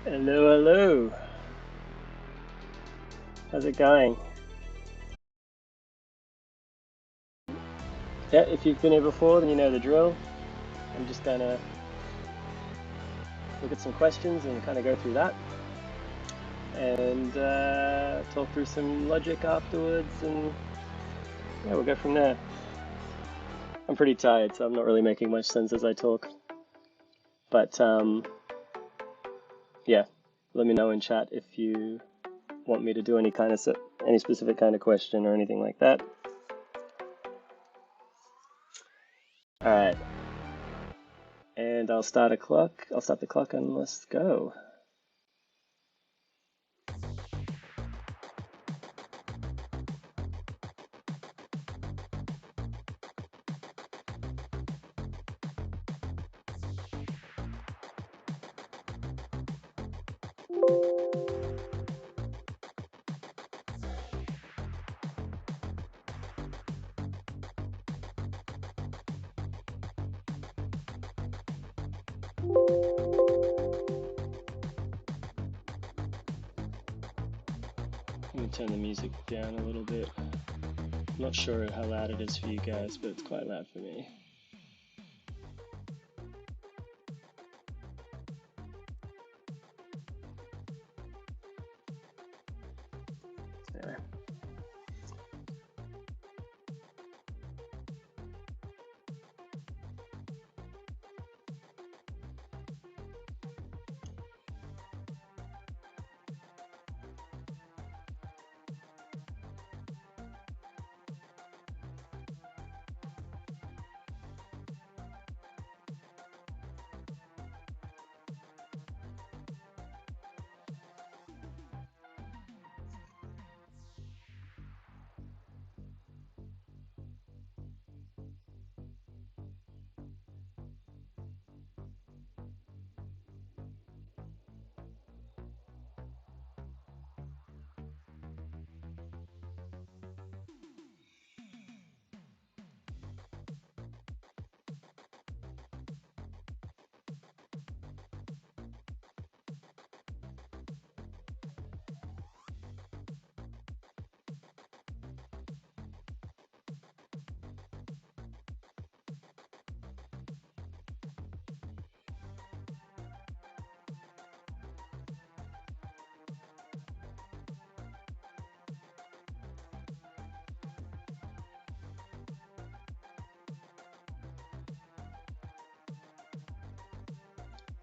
Hello, hello. How's it going? Yeah, if you've been here before, then you know the drill. I'm just gonna look at some questions and kind of go through that and talk through some logic afterwards, and yeah, we'll go from there. I'm pretty tired, so I'm not really making much sense as I talk. But yeah, let me know in chat if you want me to do any specific kind of question or anything like that. All right, and I'll start the clock, and let's go. Let me turn the music down a little bit. I'm not sure how loud it is for you guys, but it's quite loud for me. There.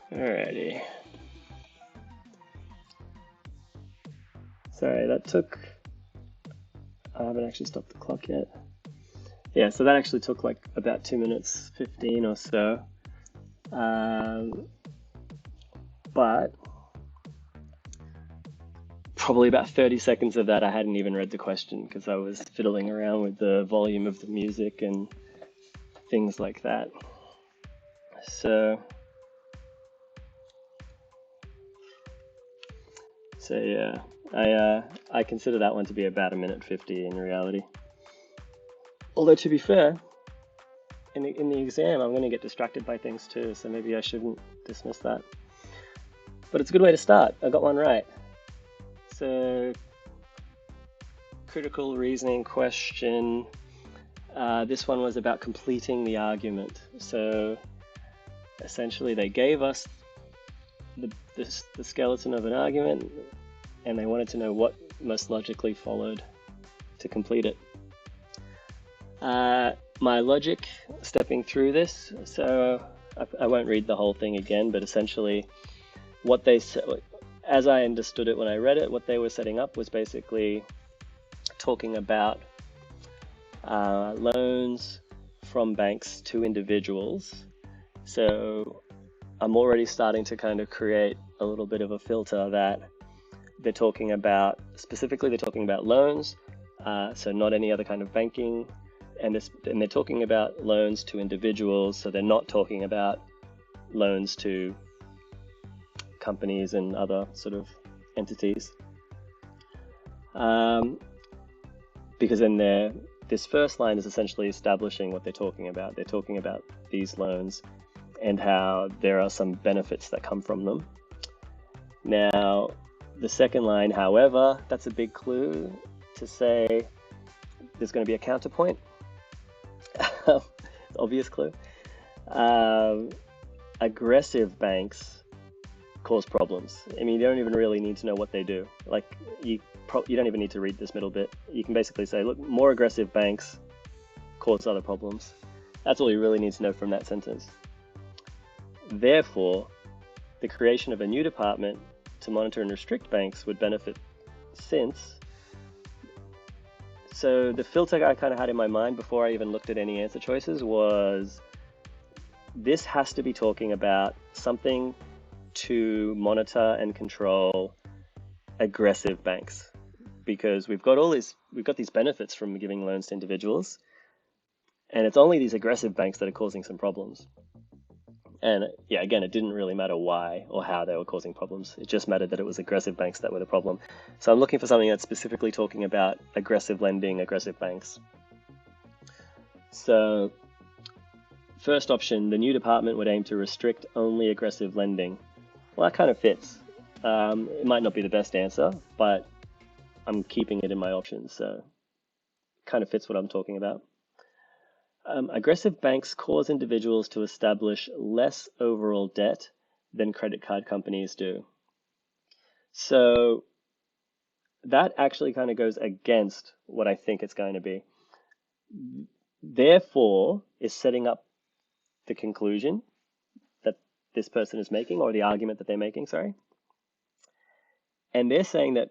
Alrighty. Sorry, that took. I haven't actually stopped the clock yet. Yeah, so that actually took like about 2 minutes 15 or so. But probably about 30 seconds of that I hadn't even read the question because I was fiddling around with the volume of the music and things like that. So yeah, I consider that one to be about 1:50 in reality. Although to be fair, in the exam I'm going to get distracted by things too, so maybe I shouldn't dismiss that. But it's a good way to start. I got one right. So, critical reasoning question. This one was about completing the argument. So, essentially, they gave us the skeleton of an argument, and they wanted to know what most logically followed to complete it. My logic stepping through this, so I won't read the whole thing again, but essentially what they said, as I understood it when I read it, what they were setting up was basically talking about loans from banks to individuals. So I'm already starting to kind of create a little bit of a filter that they're talking about, specifically they're talking about loans, so not any other kind of banking, and they're talking about loans to individuals, so they're not talking about loans to companies and other sort of entities. Because then this first line is essentially establishing what they're talking about. They're talking about these loans and how there are some benefits that come from them. Now, the second line, however, that's a big clue to say there's going to be a counterpoint. Obvious clue. Aggressive banks cause problems. I mean, you don't even really need to know what they do. Like, you don't even need to read this middle bit. You can basically say, look, more aggressive banks cause other problems. That's all you really need to know from that sentence. Therefore, the creation of a new department to monitor and restrict banks would benefit since. So the filter I kind of had in my mind before I even looked at any answer choices was, this has to be talking about something to monitor and control aggressive banks, because we've got these benefits from giving loans to individuals, and it's only these aggressive banks that are causing some problems. And yeah, again, it didn't really matter why or how they were causing problems. It just mattered that it was aggressive banks that were the problem. So I'm looking for something that's specifically talking about aggressive lending, aggressive banks. So first option, the new department would aim to restrict only aggressive lending. Well, that kind of fits. It might not be the best answer, but I'm keeping it in my options, so it kind of fits what I'm talking about. Aggressive banks cause individuals to establish less overall debt than credit card companies do. So that actually kind of goes against what I think it's going to be. Therefore, is setting up the conclusion that this person is making, or the argument that they're making, sorry. And they're saying that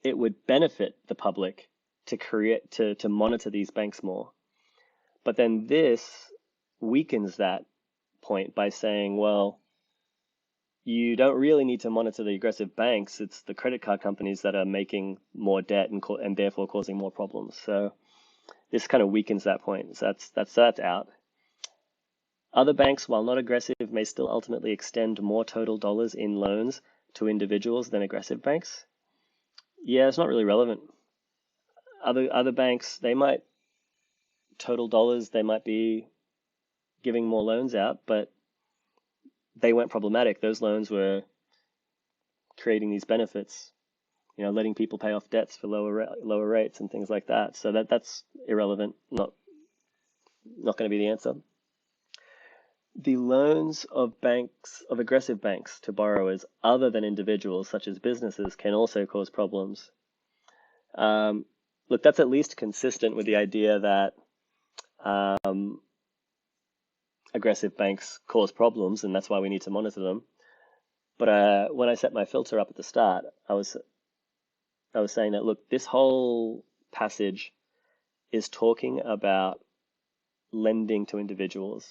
it would benefit the public to monitor these banks more. But then this weakens that point by saying, well, you don't really need to monitor the aggressive banks. It's the credit card companies that are making more debt and therefore causing more problems. So this kind of weakens that point. So that's out. Other banks, while not aggressive, may still ultimately extend more total dollars in loans to individuals than aggressive banks. Yeah, it's not really relevant. Other banks, they might total dollars, they might be giving more loans out, but they weren't problematic. Those loans were creating these benefits, letting people pay off debts for lower rates and things like that. So that's irrelevant, not going to be the answer. The loans of aggressive banks to borrowers other than individuals, such as businesses, can also cause problems. Look, that's at least consistent with the idea that aggressive banks cause problems, and that's why we need to monitor them. But when I set my filter up at the start, I was saying that, look, this whole passage is talking about lending to individuals.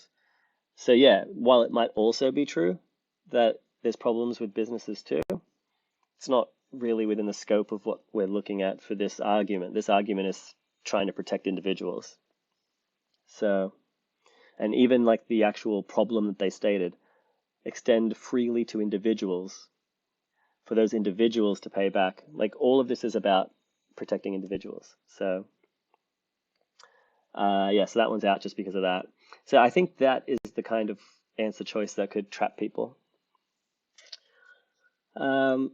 So yeah, while it might also be true that there's problems with businesses too, it's not really within the scope of what we're looking at for this argument. This argument is trying to protect individuals. So, and even like the actual problem that they stated, extend freely to individuals, for those individuals to pay back. Like, all of this is about protecting individuals. So yeah, so that one's out just because of that. So I think that is the kind of answer choice that could trap people. And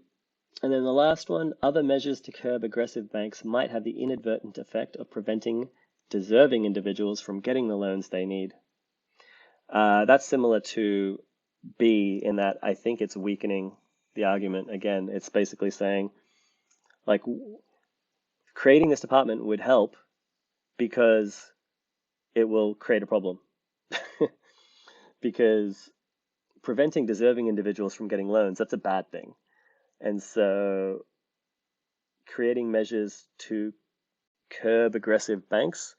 then the last one, other measures to curb aggressive banks might have the inadvertent effect of preventing deserving individuals from getting the loans they need. That's similar to B in that I think it's weakening the argument. Again, it's basically saying, like, creating this department would help because it will create a problem. Because preventing deserving individuals from getting loans, that's a bad thing. And so creating measures to curb aggressive banks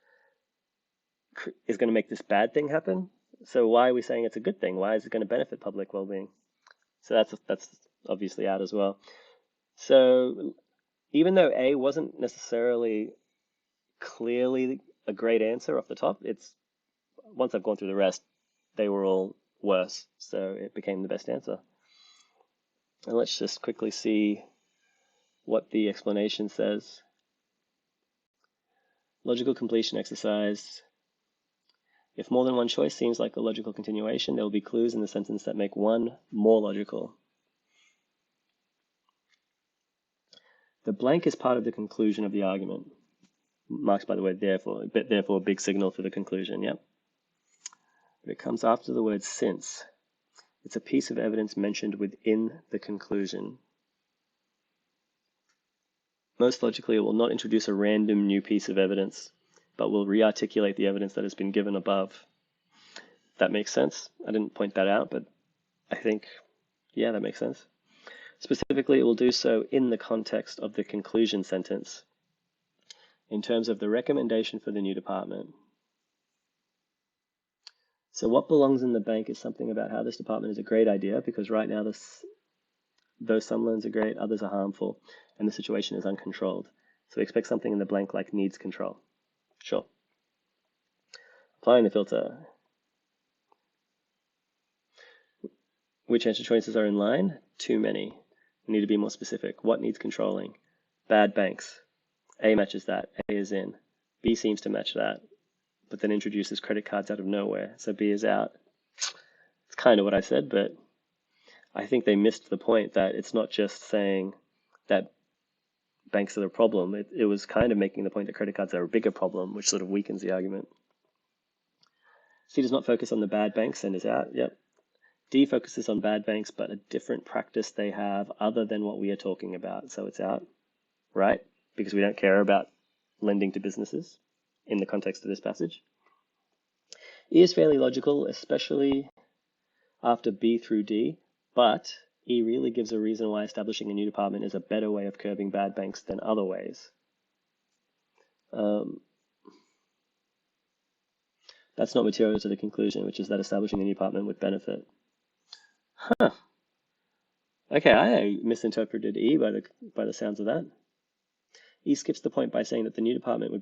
is going to make this bad thing happen. So why are we saying it's a good thing? Why is it going to benefit public well-being? So that's obviously out as well. So even though A wasn't necessarily clearly a great answer off the top, once I've gone through the rest, they were all worse. So it became the best answer. And let's just quickly see what the explanation says. Logical completion exercise. If more than one choice seems like a logical continuation, there will be clues in the sentence that make one more logical. The blank is part of the conclusion of the argument, marked by the word therefore, but therefore a big signal for the conclusion, yep. But it comes after the word since. It's a piece of evidence mentioned within the conclusion. Most logically, it will not introduce a random new piece of evidence, but will re-articulate the evidence that has been given above. That makes sense. I didn't point that out, but I think, yeah, that makes sense. Specifically, it will do so in the context of the conclusion sentence, in terms of the recommendation for the new department. So what belongs in the bank is something about how this department is a great idea, because right now though some loans are great, others are harmful, and the situation is uncontrolled. So we expect something in the blank like needs control. Sure. Applying the filter. Which answer choices are in line? Too many. We need to be more specific. What needs controlling? Bad banks. A matches that. A is in. B seems to match that, but then introduces credit cards out of nowhere. So B is out. It's kind of what I said, but I think they missed the point that it's not just saying that banks are the problem. It was kind of making the point that credit cards are a bigger problem, which sort of weakens the argument. C does not focus on the bad banks and is out. Yep. D focuses on bad banks, but a different practice they have other than what we are talking about. So it's out, right? Because we don't care about lending to businesses in the context of this passage. E is fairly logical, especially after B through D, but E really gives a reason why establishing a new department is a better way of curbing bad banks than other ways. That's not material to the conclusion, which is that establishing a new department would benefit. Huh. Okay, I misinterpreted E by the sounds of that. E skips the point by saying that the new department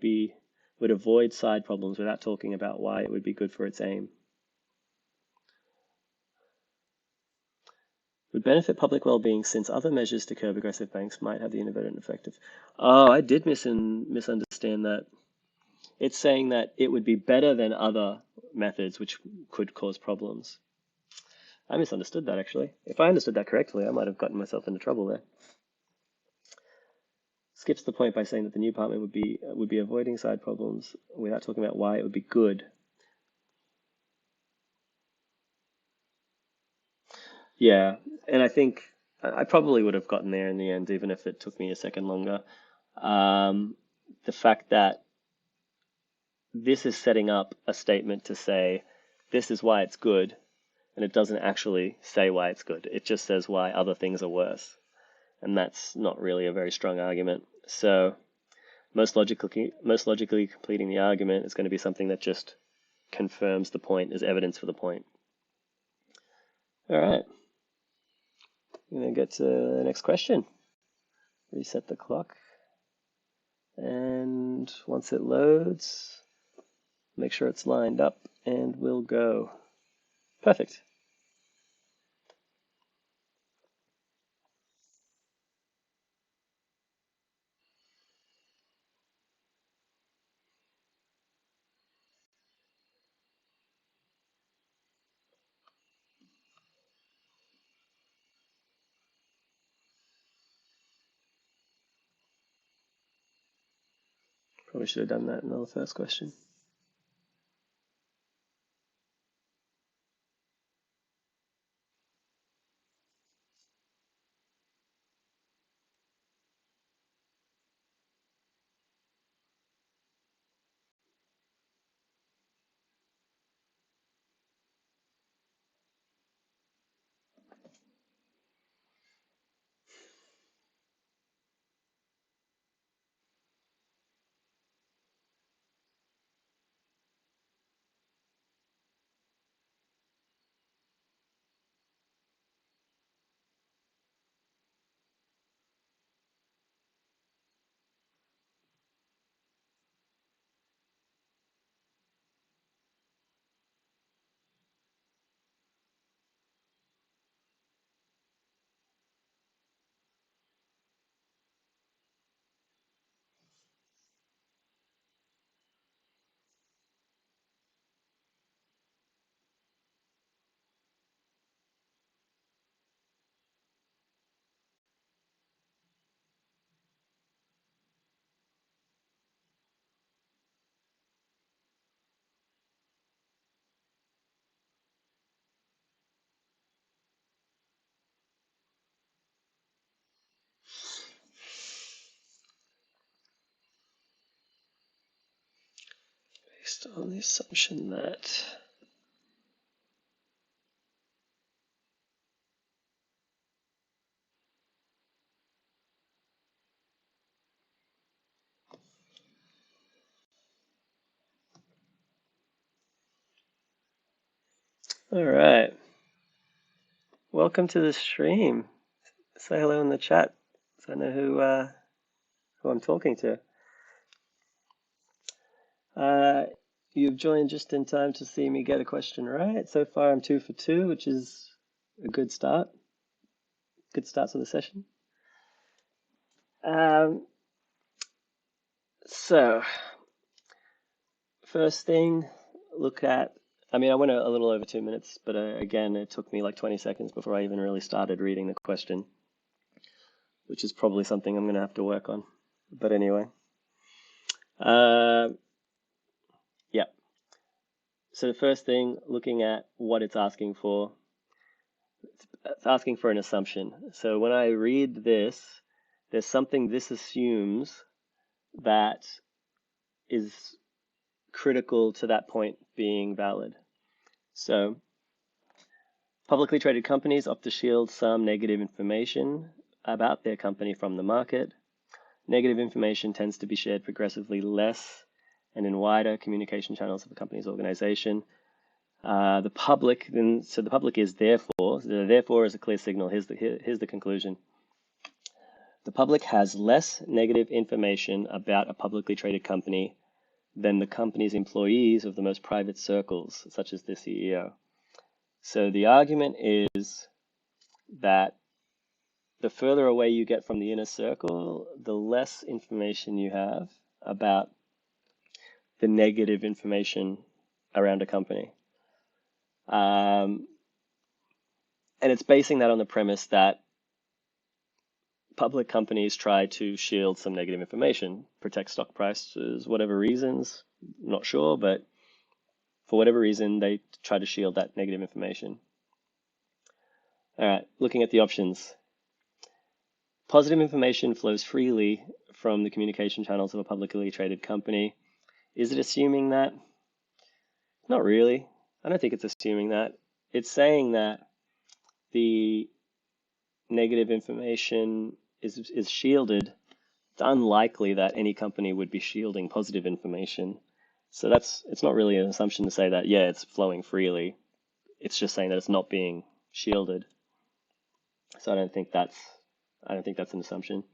would avoid side problems without talking about why it would be good for its aim. Would benefit public well-being since other measures to curb aggressive banks might have the inadvertent effect of... Oh, I did misunderstand that. It's saying that it would be better than other methods which could cause problems. I misunderstood that, actually. If I understood that correctly, I might have gotten myself into trouble there. Skips the point by saying that the new department would be avoiding side problems without talking about why it would be good. Yeah, and I think I probably would have gotten there in the end, even if it took me a second longer. The fact that this is setting up a statement to say, this is why it's good, and it doesn't actually say why it's good. It just says why other things are worse. And that's not really a very strong argument. So most logically completing the argument is going to be something that just confirms the point as evidence for the point. All right. I'm going to get to the next question. Reset the clock. And once it loads, make sure it's lined up and we'll go. Perfect. Probably should have done that in the first question. based on the assumption that all right. Welcome to the stream. Say hello in the chat so I know who I'm talking to. You've joined just in time to see me get a question right. So far I'm 2 for 2, which is a good start. Good start to the session. So first thing, look at, I went a little over 2 minutes, but again, it took me like 20 seconds before I even really started reading the question, which is probably something I'm going to have to work on. But anyway, yeah. So the first thing, looking at what it's asking for, it's asking for an assumption. So when I read this, there's something this assumes that is critical to that point being valid. So publicly traded companies opt to shield some negative information about their company from the market. Negative information tends to be shared progressively less and in wider communication channels of a company's organization. The public, so the public is therefore is a clear signal. Here's the conclusion. The public has less negative information about a publicly traded company than the company's employees of the most private circles, such as the CEO. So the argument is that the further away you get from the inner circle, the less information you have about the negative information around a company. And it's basing that on the premise that public companies try to shield some negative information, protect stock prices, whatever reasons, not sure, but for whatever reason, they try to shield that negative information. All right, looking at the options. Positive information flows freely from the communication channels of a publicly traded company. Is it assuming that? Not really. I don't think it's assuming that. It's saying that the negative information is shielded. It's unlikely that any company would be shielding positive information. So it's not really an assumption to say that, yeah, it's flowing freely. It's just saying that it's not being shielded. So I don't think that's an assumption.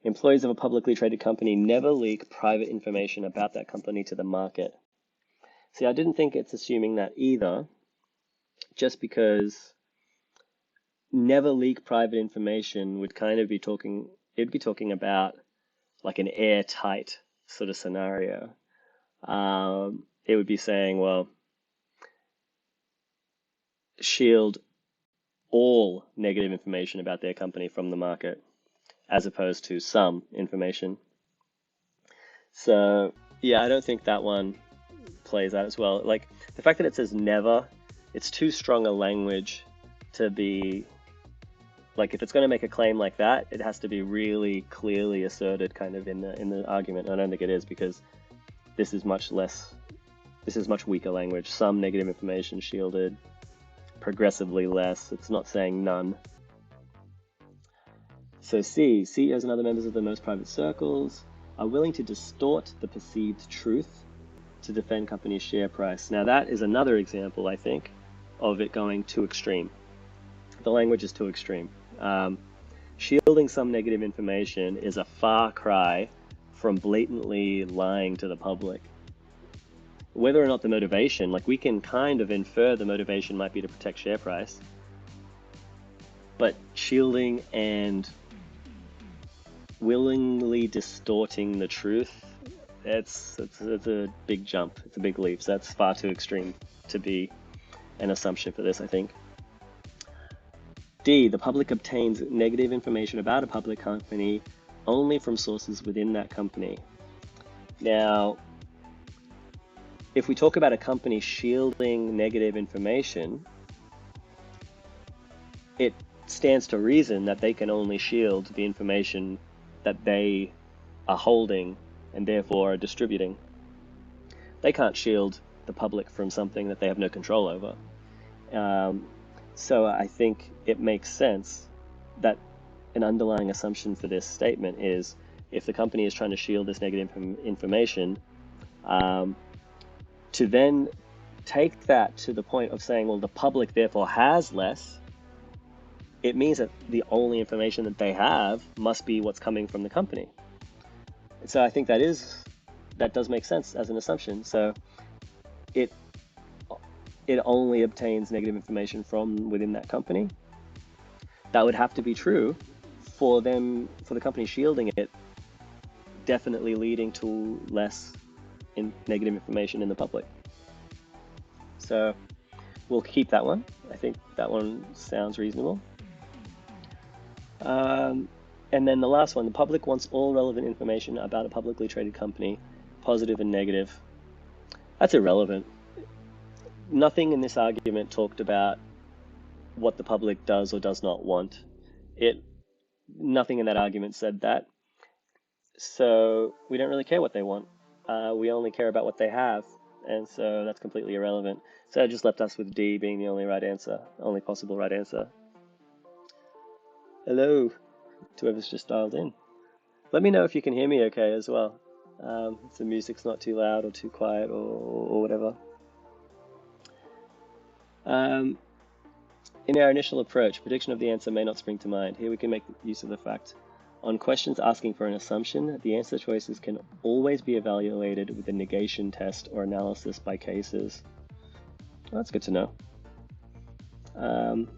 Employees of a publicly traded company never leak private information about that company to the market. See, I didn't think it's assuming that either, just because never leak private information would kind of be talking about like an airtight sort of scenario. It would be saying, well, shield all negative information about their company from the market, as opposed to some information. So yeah, I don't think that one plays out as well. Like the fact that it says never, it's too strong a language to be, like if it's going to make a claim like that, it has to be really clearly asserted kind of in the argument. I don't think it is, because this is much weaker language. Some negative information shielded, progressively less. It's not saying none. So C, CEOs and other members of the most private circles are willing to distort the perceived truth to defend company's share price. Now that is another example, I think, of it going too extreme. The language is too extreme. Shielding some negative information is a far cry from blatantly lying to the public. Whether or not the motivation, like we can kind of infer the motivation might be to protect share price, but shielding and willingly distorting the truth, it's a big jump. It's a big leap. So that's far too extreme to be an assumption for this, I think. D, the public obtains negative information about a public company only from sources within that company. Now, if we talk about a company shielding negative information, it stands to reason that they can only shield the information that they are holding and therefore are distributing. they can't shield the public from something that they have no control over. So I think it makes sense that an underlying assumption for this statement is, if the company is trying to shield this negative information, to then take that to the point of saying, well, the public therefore has less, it means that the only information that they have must be what's coming from the company. So I think that does make sense as an assumption. So it only obtains negative information from within that company. That would have to be true for the company shielding it, definitely leading to less negative information in the public. So we'll keep that one. I think that one sounds reasonable. And then the last one, the public wants all relevant information about a publicly traded company, positive and negative. That's irrelevant. Nothing in this argument talked about what the public does or does not want. Nothing in that argument said that. So we don't really care what they want. We only care about what they have. And so that's completely irrelevant. So it just left us with D being the only right answer, only possible right answer. Hello to whoever's just dialed in. Let me know if you can hear me okay as well. If the music's not too loud or too quiet or whatever. In our initial approach, prediction of the answer may not spring to mind. Here we can make use of the fact. On questions asking for an assumption, the answer choices can always be evaluated with a negation test or analysis by cases. Well, that's good to know. I'm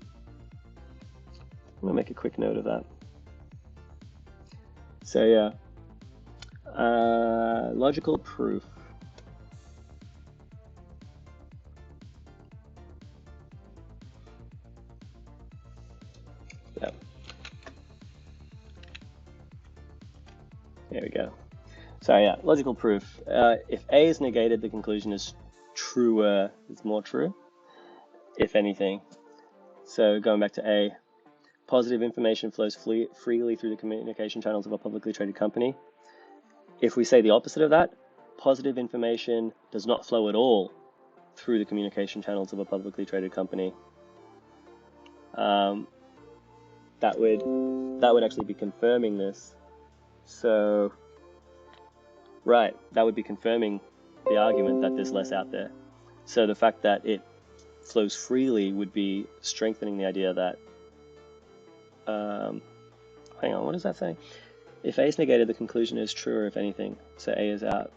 going to make a quick note of that. So yeah, logical proof. Yeah. There we go. So yeah, logical proof. If A is negated, the conclusion is truer, is more true, if anything. So going back to A, positive information flows freely through the communication channels of a publicly traded company. If we say the opposite of that, positive information does not flow at all through the communication channels of a publicly traded company. That would actually be confirming this. So, right, that would be confirming the argument that there's less out there. So the fact that it flows freely would be strengthening the idea that, hang on, what does that say? If A is negated, the conclusion is truer, if anything. So A is out.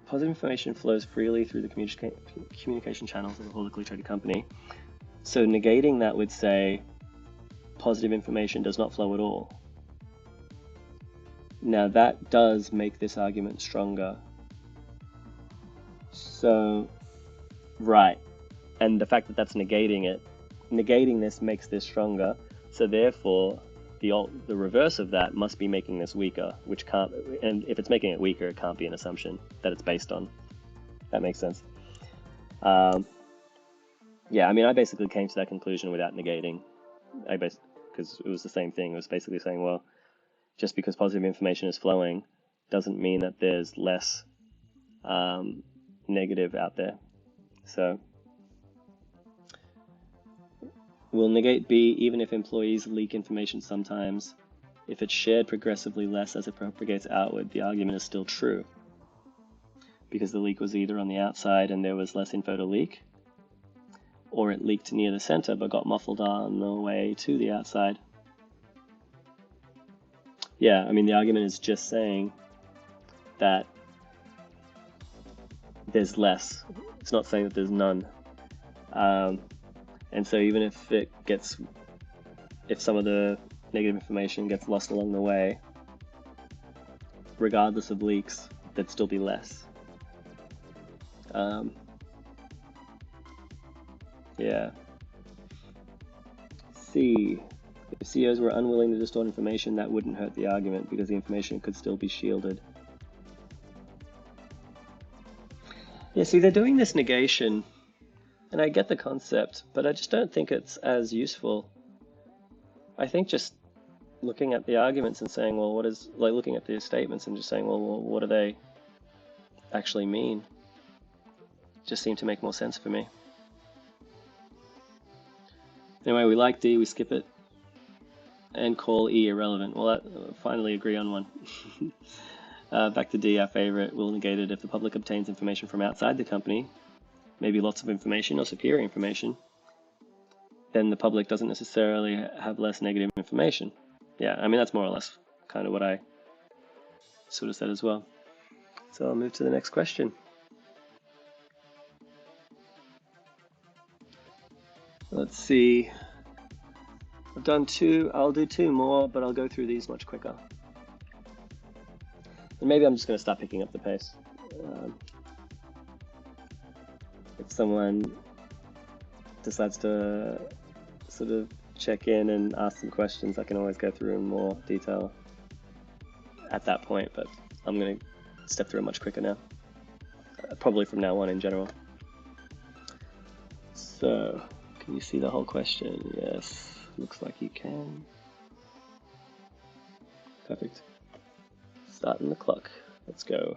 Positive information flows freely through the communication channels of a publicly traded company. So negating that would say positive information does not flow at all. Now that does make this argument stronger. So, right. And the fact that that's negating this makes this stronger. So therefore, the reverse of that must be making this weaker, which can't, and if it's making it weaker, it can't be an assumption that it's based on. That makes sense. Yeah, I mean, I basically came to that conclusion without negating. Because it was the same thing. It was basically saying, well, just because positive information is flowing doesn't mean that there's less negative out there. So we'll negate B even if employees leak information sometimes. If it's shared progressively less as it propagates outward, the argument is still true, because the leak was either on the outside and there was less info to leak, or it leaked near the center but got muffled on the way to the outside. Yeah, I mean, the argument is just saying that there's less. It's not saying that there's none. And so even if some of the negative information gets lost along the way, regardless of leaks, there'd still be less. Yeah. C. If CEOs were unwilling to distort information, that wouldn't hurt the argument because the information could still be shielded. Yeah, see, they're doing this negation, and I get the concept, but I just don't think it's as useful. I think just looking at the arguments and saying, well, what is, like looking at the statements and just saying, well, what do they actually mean? Just seemed to make more sense for me. Anyway, we like D, we skip it, and call E irrelevant. Well, finally agree on one. Back to D, our favorite. We'll negate it if the public obtains information from outside the company, maybe lots of information or superior information, then the public doesn't necessarily have less negative information. Yeah, I mean, that's more or less kind of what I sort of said as well. So I'll move to the next question. Let's see. I've done two. I'll do two more, but I'll go through these much quicker. And maybe I'm just going to start picking up the pace. If someone decides to sort of check in and ask some questions, I can always go through in more detail at that point, but I'm going to step through it much quicker now. Probably from now on in general. So, can you see the whole question? Yes, looks like you can. Perfect. Starting the clock. Let's go.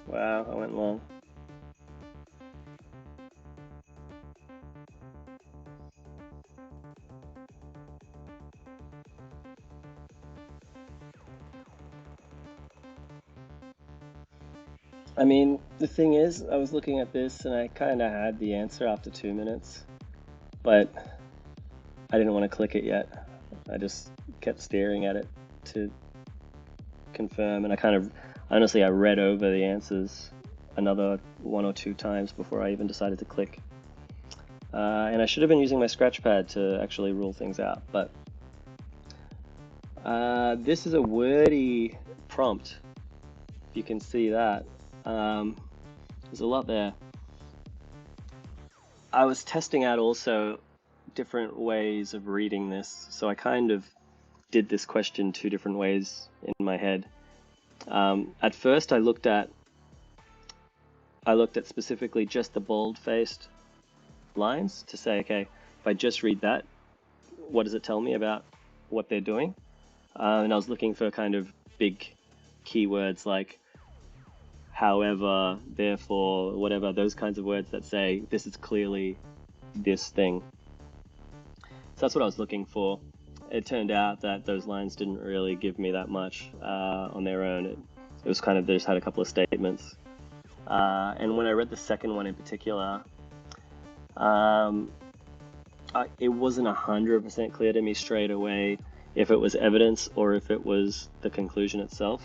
Wow, I went long. I mean, the thing is, I was looking at this and I kind of had the answer after 2 minutes, but I didn't want to click it yet. I just kept staring at it to confirm, and honestly, I read over the answers another 1 or 2 times before I even decided to click. And I should have been using my scratchpad to actually rule things out, but this is a wordy prompt. If you can see that, there's a lot there. I was testing out also different ways of reading this, so I kind of did this question 2 different ways in my head. At first, I looked at specifically just the bold-faced lines to say, okay, if I just read that, what does it tell me about what they're doing? And I was looking for kind of big keywords like however, therefore, whatever, those kinds of words that say this is clearly this thing. So that's what I was looking for. It turned out that those lines didn't really give me that much on their own. It was kind of, they just had a couple of statements. And when I read the second one in particular, it wasn't 100% clear to me straight away if it was evidence or if it was the conclusion itself.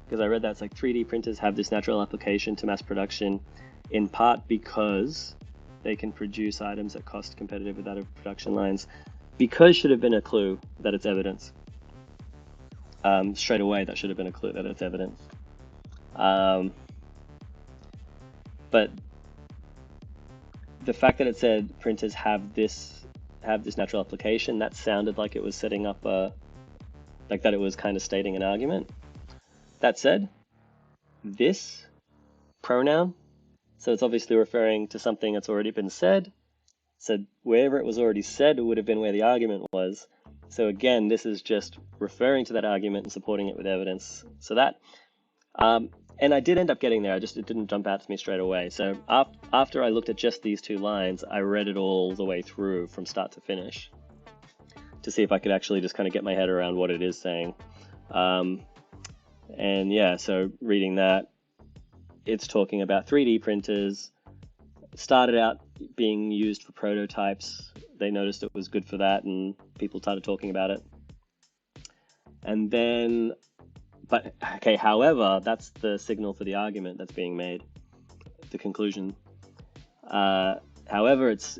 Because I read that it's like 3D printers have this natural application to mass production in part because they can produce items at cost competitive with that of production lines. Because should have been a clue that it's evidence. Straight away, that should have been a clue that it's evidence. But the fact that it said printers have this natural application, that sounded like it was setting up like that it was kind of stating an argument. That said, this pronoun, so it's obviously referring to something that's already been said. So wherever it was already said, it would have been where the argument was. So again, this is just referring to that argument and supporting it with evidence. So that, and I did end up getting there. It didn't jump out to me straight away. So after I looked at just these 2 lines, I read it all the way through from start to finish to see if I could actually just kind of get my head around what it is saying. And yeah, so reading that, it's talking about 3D printers. It started out being used for prototypes. They noticed it was good for that and people started talking about it. And then, but okay, however, that's the signal for the argument that's being made, the conclusion. However, it's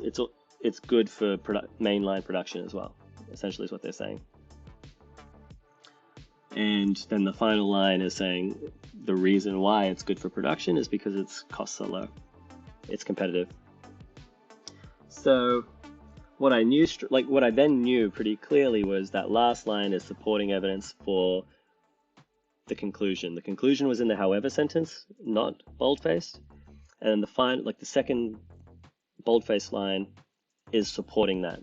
good for mainline production as well, essentially is what they're saying. And then the final line is saying the reason why it's good for production is because its costs are low. It's competitive. So what I then knew pretty clearly was that last line is supporting evidence for the conclusion. The conclusion was in the however sentence, not bold-faced. And the second bold-faced line is supporting that.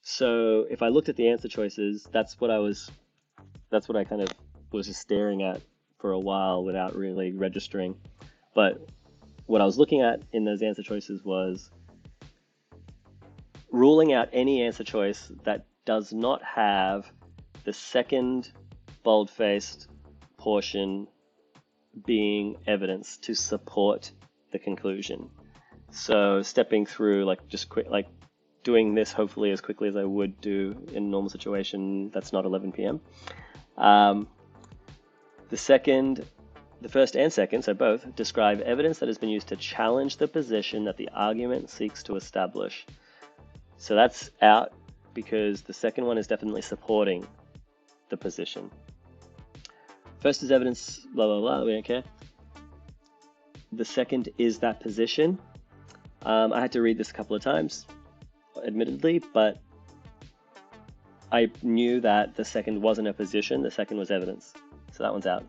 So if I looked at the answer choices, that's what I kind of was just staring at for a while without really registering. But what I was looking at in those answer choices was ruling out any answer choice that does not have the second bold-faced portion being evidence to support the conclusion. So stepping through, doing this hopefully as quickly as I would do in a normal situation that's not 11 p.m. The first and second, so both, describe evidence that has been used to challenge the position that the argument seeks to establish. So that's out because the second one is definitely supporting the position. First is evidence, blah, blah, blah, we don't care. The second is that position. I had to read this a couple of times, admittedly, but I knew that the second wasn't a position, the second was evidence. So that one's out.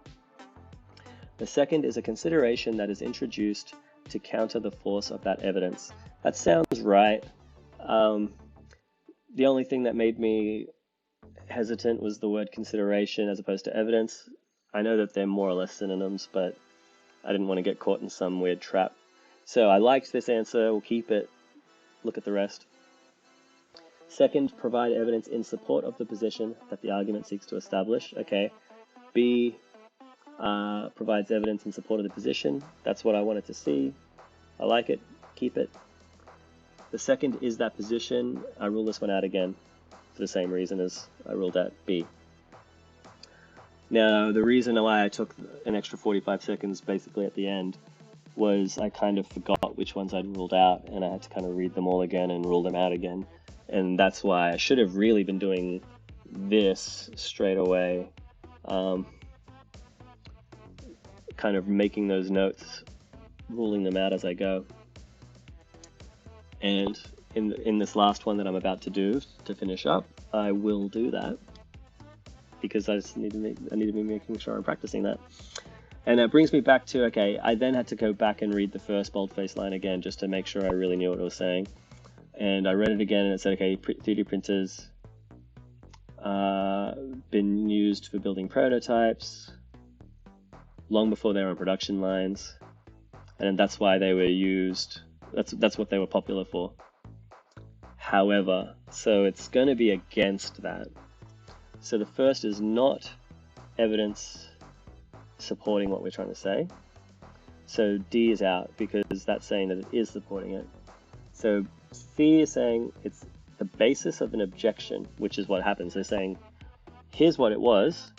The second is a consideration that is introduced to counter the force of that evidence. That sounds right. The only thing that made me hesitant was the word consideration as opposed to evidence. I know that they're more or less synonyms, but I didn't want to get caught in some weird trap. So I liked this answer, we'll keep it, look at the rest. Second, provide evidence in support of the position that the argument seeks to establish. Okay. B, provides evidence in support of the position. That's what I wanted to see. I like it, keep it. The second is that position. I rule this one out again for the same reason as I ruled out B. Now, the reason why I took an extra 45 seconds basically at the end was I kind of forgot which ones I'd ruled out, and I had to kind of read them all again and rule them out again. And that's why I should have really been doing this straight away, kind of making those notes, ruling them out as I go. And in this last one that I'm about to do to finish up, I will do that because I just need to be making sure I'm practicing that. And that brings me back to, okay, I then had to go back and read the first boldface line again just to make sure I really knew what it was saying. And I read it again and it said, okay, 3D printers been used for building prototypes long before they were on production lines. And that's why they were used, that's what they were popular for. However, so it's going to be against that. So the first is not evidence supporting what we're trying to say. So D is out because that's saying that it is supporting it. So C is saying it's the basis of an objection, which is what happens. They're saying, here's what it was,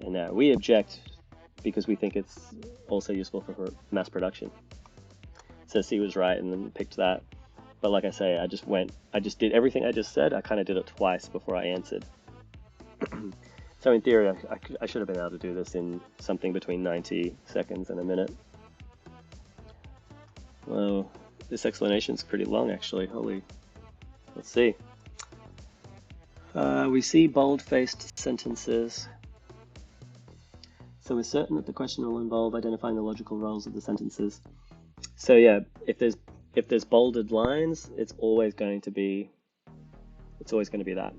and now we object because we think it's also useful for mass production. So C was right and then picked that. But like I say, I just did everything I just said. I kind of did it twice before I answered. So in theory, I should have been able to do this in something between 90 seconds and a minute. Well, this explanation's pretty long actually, holy. Let's see. We see bold-faced sentences. So we're certain that the question will involve identifying the logical roles of the sentences. So yeah, if there's bolded lines, it's always going to be that.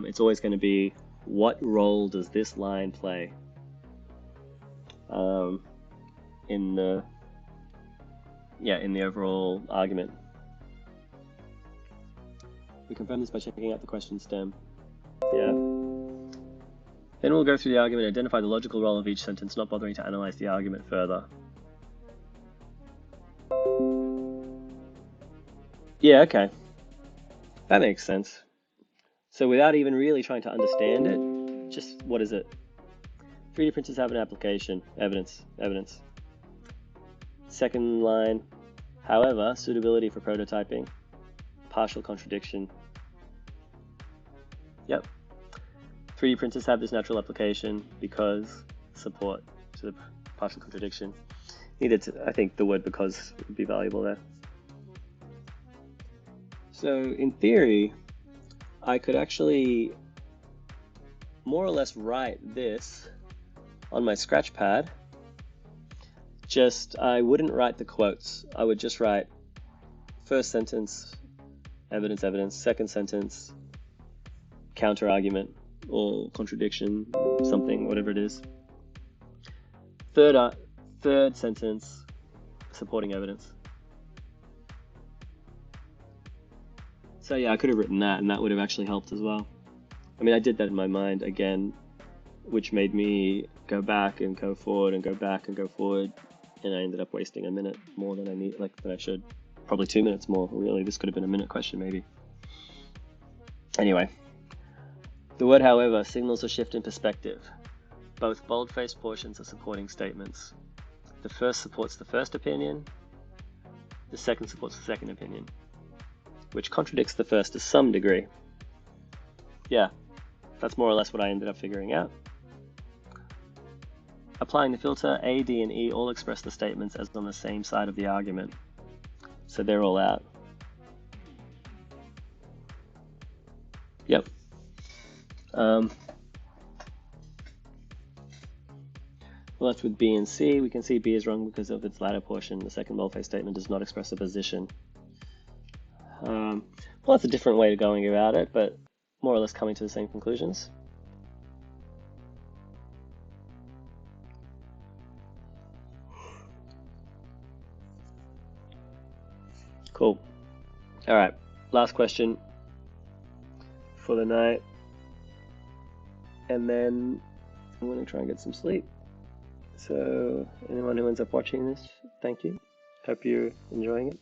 It's always going to be, what role does this line play in the overall argument? We confirm this by checking out the question stem. Yeah. Then we'll go through the argument, identify the logical role of each sentence, not bothering to analyze the argument further. Yeah, okay. That makes sense. So without even really trying to understand it, just what is it? 3D printers have an application, evidence. Second line, however, suitability for prototyping, partial contradiction. Yep. 3D printers have this natural application because support to the partial contradiction. I think the word because would be valuable there. So in theory, I could actually more or less write this on my scratch pad. I wouldn't write the quotes. I would just write first sentence, evidence, second sentence, counter argument or contradiction, something, whatever it is. Third sentence, supporting evidence. So yeah, I could have written that and that would have actually helped as well. I mean, I did that in my mind again, which made me go back and go forward and go back and go forward. And I ended up wasting a minute more than I should. Probably 2 minutes more, really. This could have been a minute question, maybe. Anyway, the word however signals a shift in perspective. Both bold-faced portions are supporting statements. The first supports the first opinion. The second supports the second opinion, which contradicts the first to some degree. Yeah, that's more or less what I ended up figuring out. Applying the filter, A, D, and E all express the statements as on the same side of the argument. So they're all out. Yep. We're left with B and C. We can see B is wrong because of its latter portion. The second boldface statement does not express a position. Well, that's a different way of going about it, but more or less coming to the same conclusions. Cool. All right, last question for the night. And then I'm going to try and get some sleep. So anyone who ends up watching this, thank you. Hope you're enjoying it.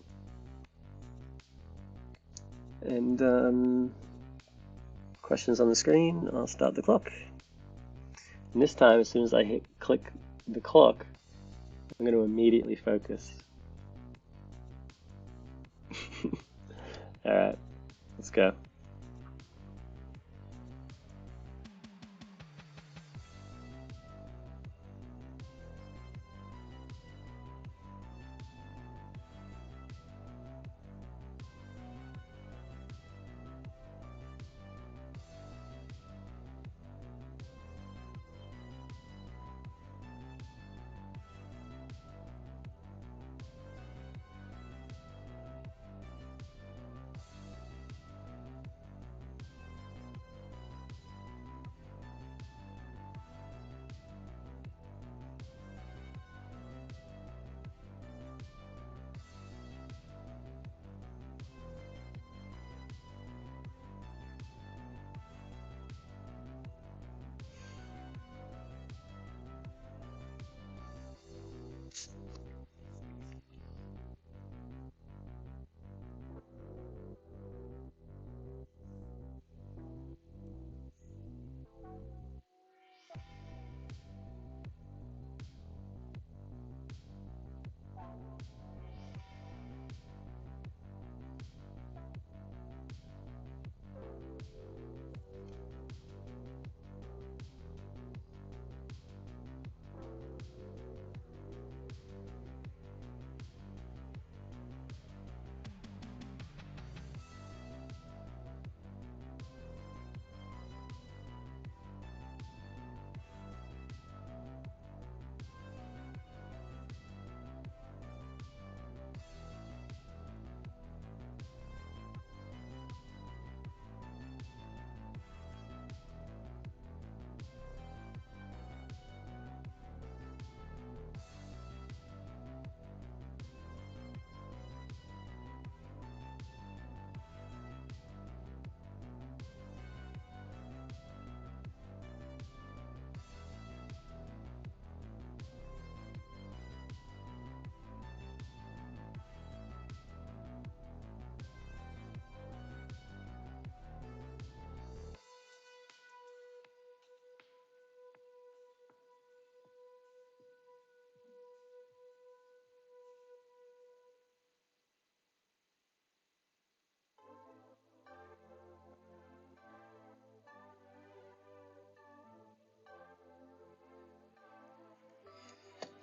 And questions on the screen, I'll start the clock. And this time, as soon as I click the clock, I'm going to immediately focus. All right, let's go.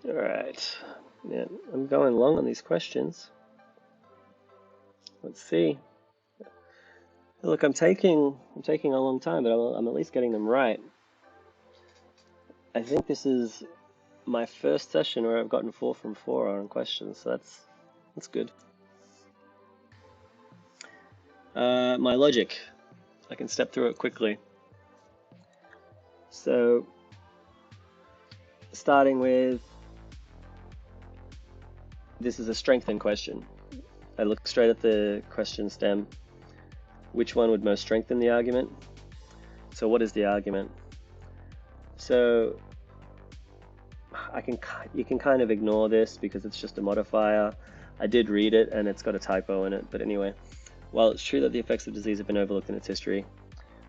All right, yeah, I'm going long on these questions. Let's see. Look, I'm taking a long time, but I'm at least getting them right. I think this is my first session where I've gotten 4 from 4 on questions, so that's good. My logic, I can step through it quickly. So, starting with, this is a strengthen question. I look straight at the question stem. Which one would most strengthen the argument? So what is the argument? So you can kind of ignore this because it's just a modifier. I did read it and it's got a typo in it, but anyway. While it's true that the effects of disease have been overlooked in its history,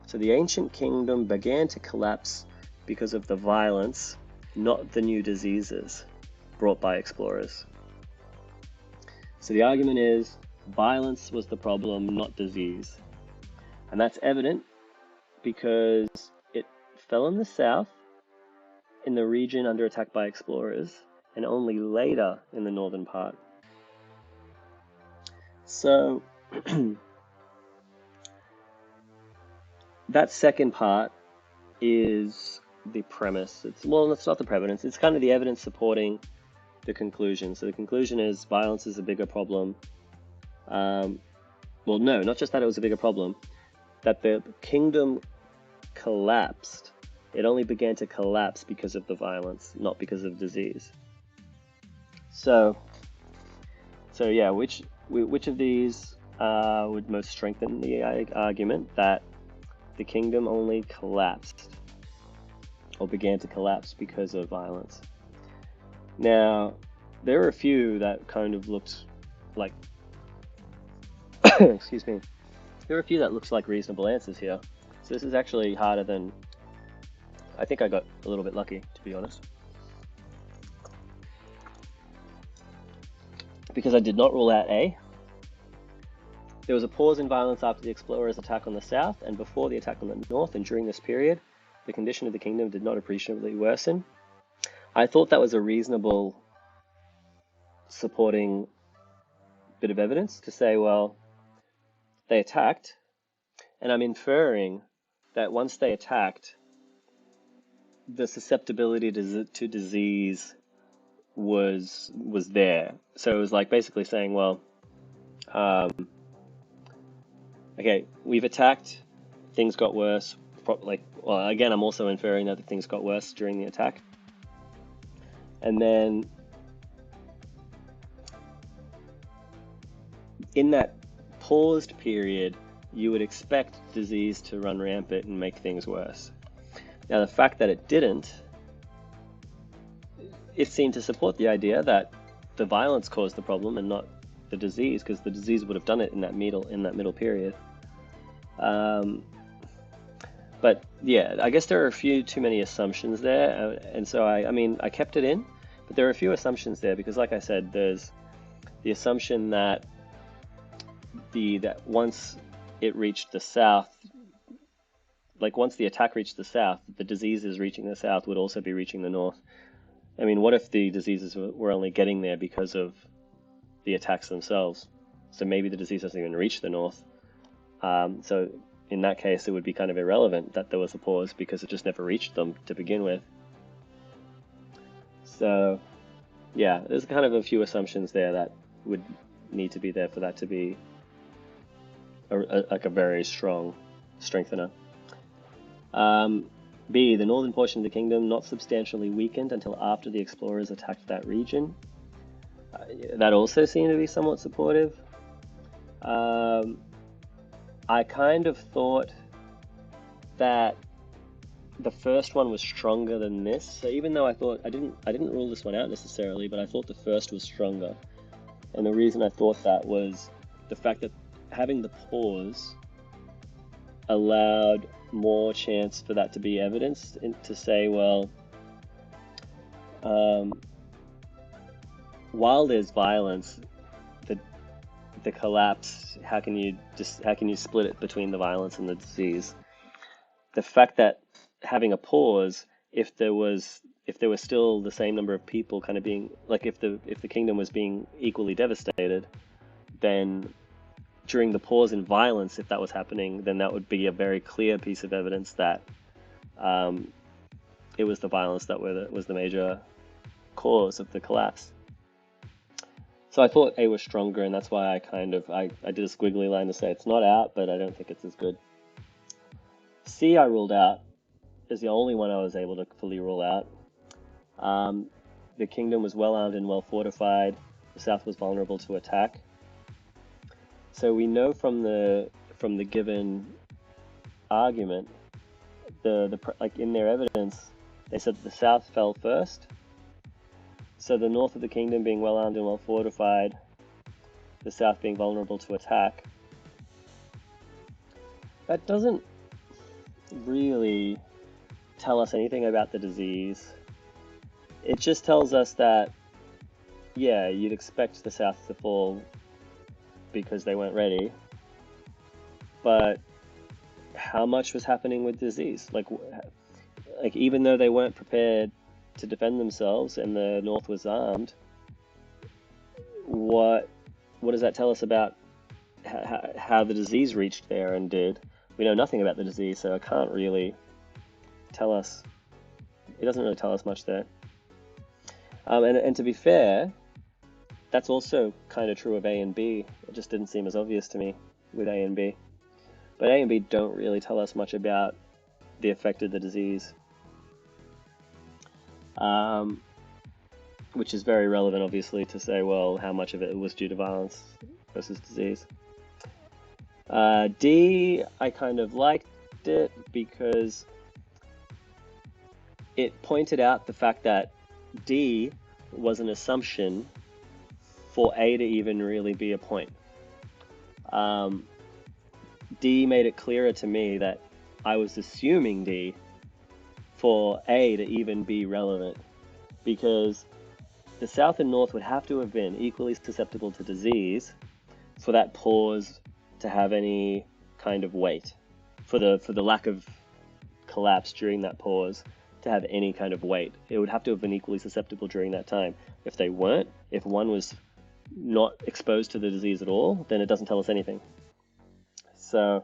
so the ancient kingdom began to collapse because of the violence, not the new diseases brought by explorers. So the argument is violence was the problem, not disease. And that's evident because it fell in the south, in the region under attack by explorers, and only later in the northern part. So that second part is the premise. It's not the premise. It's kind of the evidence supporting the conclusion. So the conclusion is violence is a bigger problem. Well, no, not just that it was a bigger problem, that the kingdom collapsed. It only began to collapse because of the violence, not because of disease. So yeah, which of these would most strengthen the argument that the kingdom only collapsed or began to collapse because of violence? Now, there are a few that kind of looked like, excuse me, there are a few that looks like reasonable answers here. So this is actually harder than I think I got a little bit lucky, to be honest. Because I did not rule out A. There was a pause in violence after the explorers' attack on the south and before the attack on the north, and during this period, the condition of the kingdom did not appreciably worsen. I thought that was a reasonable supporting bit of evidence to say, well, they attacked, and I'm inferring that once they attacked, the susceptibility to disease was there. So it was like basically saying, well, okay, we've attacked, things got worse. Well, again, I'm also inferring that things got worse during the attack. And then in that paused period, you would expect disease to run rampant and make things worse. Now, the fact that it didn't, it seemed to support the idea that the violence caused the problem and not the disease, because the disease would have done it in that middle period. But yeah, I guess there are a few too many assumptions there, and so I kept it in, but there are a few assumptions there because, like I said, there's the assumption that once it reached the south, like once the attack reached the south, the diseases reaching the south would also be reaching the north. I mean, what if the diseases were only getting there because of the attacks themselves? So maybe the disease hasn't even reached the north. So in that case, it would be kind of irrelevant that there was a pause because it just never reached them to begin with. So yeah, there's kind of a few assumptions there that would need to be there for that to be like a very strong strengthener. B, the northern portion of the kingdom not substantially weakened until after the explorers attacked that region. That also seemed to be somewhat supportive. I kind of thought that the first one was stronger than this. So even though I didn't rule this one out necessarily, but I thought the first was stronger. And the reason I thought that was the fact that having the pause allowed more chance for that to be evidence to say, well, while there's violence, the collapse, how can you split it between the violence and the disease? The fact that having a pause, if there was still the same number of people kind of being, like if the kingdom was being equally devastated, then during the pause in violence, if that was happening, then that would be a very clear piece of evidence that it was the violence that was the major cause of the collapse. So I thought A was stronger, and that's why I did a squiggly line to say it's not out, but I don't think it's as good. C I ruled out is the only one I was able to fully rule out. The kingdom was well armed and well fortified. The south was vulnerable to attack. So we know from the given argument, like in their evidence, they said that the south fell first. So the north of the kingdom being well armed and well fortified, the south being vulnerable to attack. That doesn't really tell us anything about the disease. It just tells us that, yeah, you'd expect the south to fall because they weren't ready. But how much was happening with disease? Like even though they weren't prepared to defend themselves and the north was armed, what does that tell us about how the disease reached there and did? We know nothing about the disease, so it can't really tell us. It doesn't really tell us much there. And to be fair, that's also kind of true of A and B. It just didn't seem as obvious to me with A and B. But A and B don't really tell us much about the effect of the disease, which is very relevant, obviously, to say, well, how much of it was due to violence versus disease. D, I kind of liked it because it pointed out the fact that D was an assumption for A to even really be a point. D made it clearer to me that I was assuming D for A to even be relevant, because the South and North would have to have been equally susceptible to disease for that pause to have any kind of weight, for the lack of collapse during that pause to have any kind of weight. It would have to have been equally susceptible during that time. If they weren't, if one was not exposed to the disease at all, then it doesn't tell us anything. So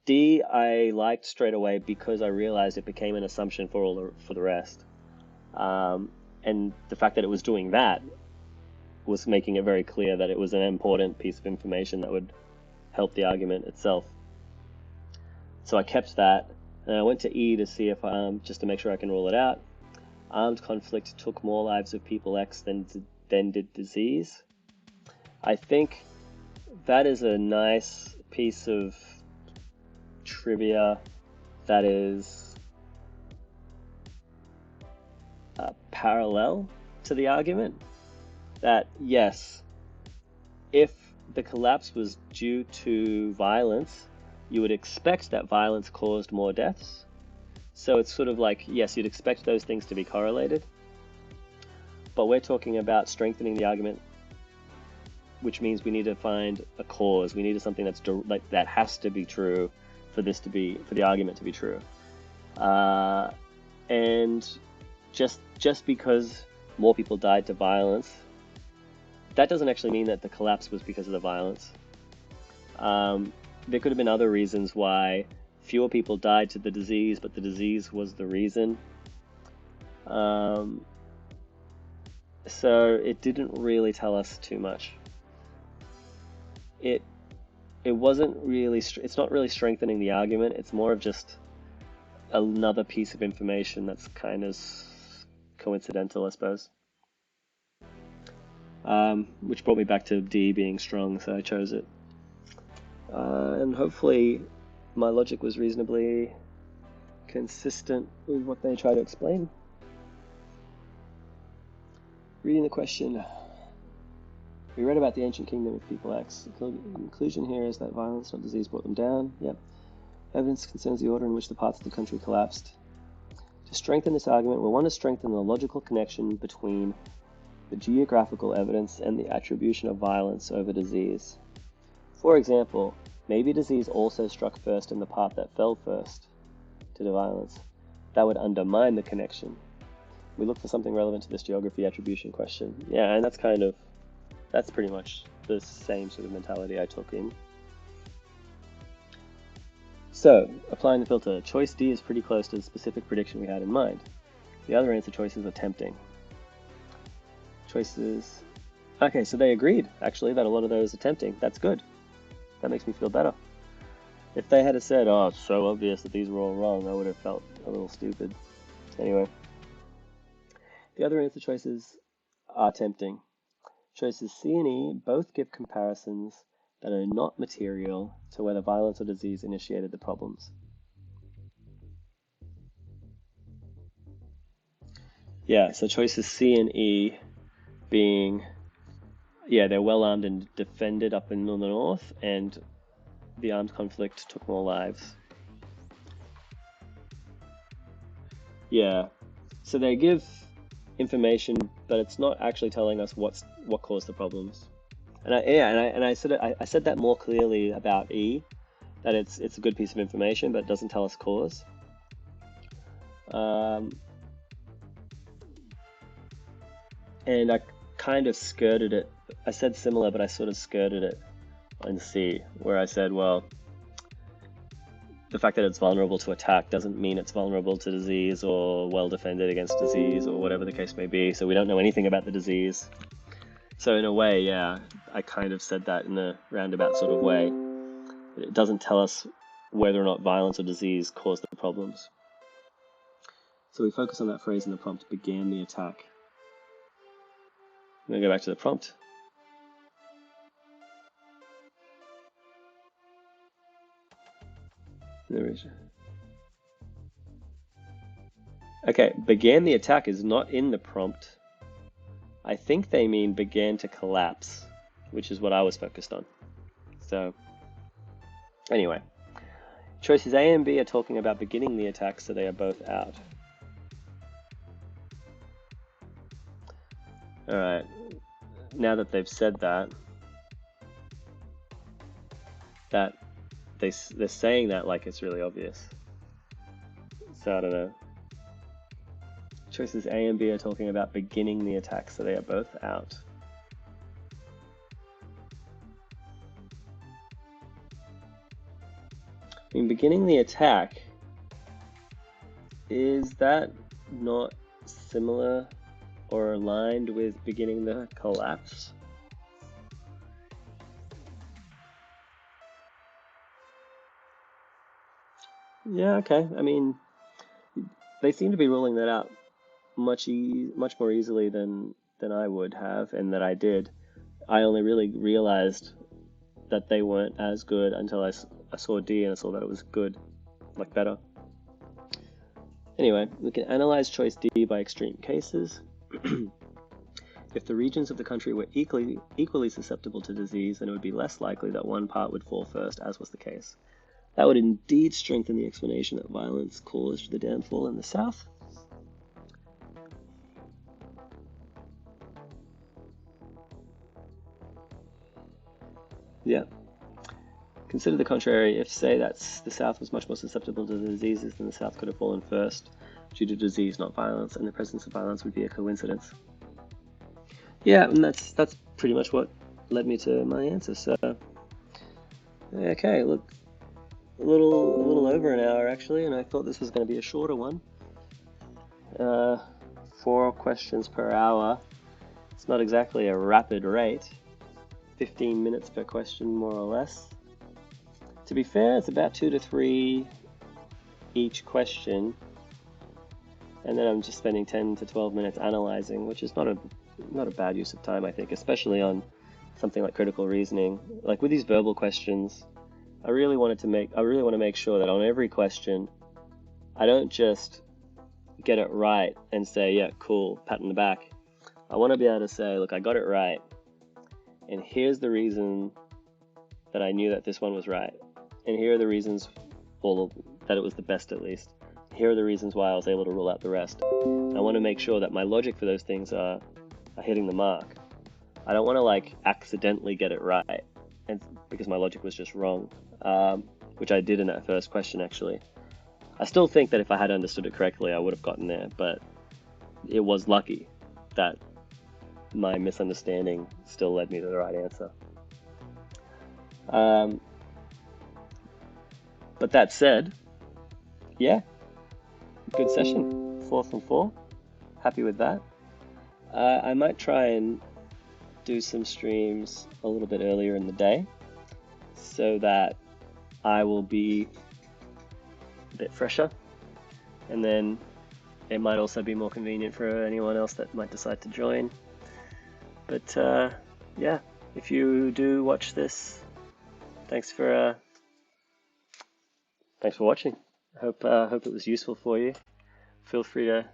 D I liked straight away because I realized it became an assumption for the rest. And the fact that it was doing that was making it very clear that it was an important piece of information that would help the argument itself. So I kept that, and I went to E to see if, just to make sure I can rule it out. Armed conflict took more lives of people X than did disease. I think that is a nice piece of trivia that is parallel to the argument. That yes, if the collapse was due to violence, you would expect that violence caused more deaths. So it's sort of like, yes, you'd expect those things to be correlated. But we're talking about strengthening the argument, which means we need to find a cause. We need something that's like that has to be true for the argument to be true. And just because more people died to violence, that doesn't actually mean that the collapse was because of the violence. There could have been other reasons why fewer people died to the disease, but the disease was the reason. So it didn't really tell us too much. It wasn't really, it's not really strengthening the argument. It's more of just another piece of information that's kind of coincidental, I suppose. Which brought me back to D being strong, so I chose it. And hopefully my logic was reasonably consistent with what they try to explain. Reading the question. We read about the ancient kingdom of people X. The conclusion here is that violence, not disease, brought them down. Yep. Evidence concerns the order in which the parts of the country collapsed. To strengthen this argument, we'll want to strengthen the logical connection between the geographical evidence and the attribution of violence over disease. For example, maybe disease also struck first in the part that fell first to the violence. That would undermine the connection. We look for something relevant to this geography attribution question. Yeah, and that's pretty much the same sort of mentality I took in. So, applying the filter, choice D is pretty close to the specific prediction we had in mind. The other answer choices are tempting. Choices... Okay, so they agreed, actually, that a lot of those are tempting. That's good. That makes me feel better. If they had said, oh, it's so obvious that these were all wrong, I would have felt a little stupid. Anyway. The other answer choices are tempting. Choices C and E both give comparisons that are not material to whether violence or disease initiated the problems. Yeah, so choices C and E being, yeah, they're well armed and defended up in the north, and the armed conflict took more lives. Yeah, so they give information, but it's not actually telling us what caused the problems. And I said that more clearly about E, that it's a good piece of information, but it doesn't tell us cause. And I kind of skirted it. I said similar, but I sort of skirted it on C, where I said, well, the fact that it's vulnerable to attack doesn't mean it's vulnerable to disease or well defended against disease or whatever the case may be. So we don't know anything about the disease. So in a way, yeah, I kind of said that in a roundabout sort of way. It doesn't tell us whether or not violence or disease caused the problems. So we focus on that phrase in the prompt, began the attack. I'm going to go back to the prompt. Okay, began the attack is not in the prompt. I think they mean began to collapse, which is what I was focused on. So, anyway. Choices A and B are talking about beginning the attack, so they are both out. All right, now that they've said that they're saying that like it's really obvious. So I don't know. Choices A and B are talking about beginning the attack, so they are both out. In beginning the attack, is that not similar or aligned with beginning the collapse? Yeah, okay. I mean, they seem to be ruling that out much more easily than I would have, and that I did. I only really realized that they weren't as good until I saw D and I saw that it was good, like better. Anyway, we can analyze choice D by extreme cases. If the regions of the country were equally susceptible to disease, then it would be less likely that one part would fall first, as was the case. That would indeed strengthen the explanation that violence caused the downfall in the South. Yeah. Consider the contrary. If, say, that the South was much more susceptible to diseases, then the South could have fallen first due to disease, not violence, and the presence of violence would be a coincidence. Yeah, and that's pretty much what led me to my answer. So, okay, look, a little over an hour actually, and I thought this was going to be a shorter one. 4 questions per hour. It's not exactly a rapid rate. 15 minutes per question, more or less. To be fair, it's about 2 to 3 each question, and then I'm just spending 10 to 12 minutes analyzing, which is not a bad use of time, I think, especially on something like critical reasoning. Like with these verbal questions, I really want to make sure that on every question, I don't just get it right and say, yeah, cool, pat on the back. I want to be able to say, look, I got it right, and here's the reason that I knew that this one was right, and here are the reasons, well, that it was the best at least. Here are the reasons why I was able to rule out the rest. I want to make sure that my logic for those things are hitting the mark. I don't want to like accidentally get it right, and because my logic was just wrong, which I did in that first question actually. I still think that if I had understood it correctly, I would have gotten there, but it was lucky that my misunderstanding still led me to the right answer. But that said, yeah, good session. 4 from 4. Happy with that. I might try and do some streams a little bit earlier in the day so that I will be a bit fresher, and then it might also be more convenient for anyone else that might decide to join. But yeah, if you do watch this, thanks for watching. I hope it was useful for you. Feel free to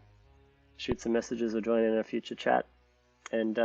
shoot some messages or join in a future chat, and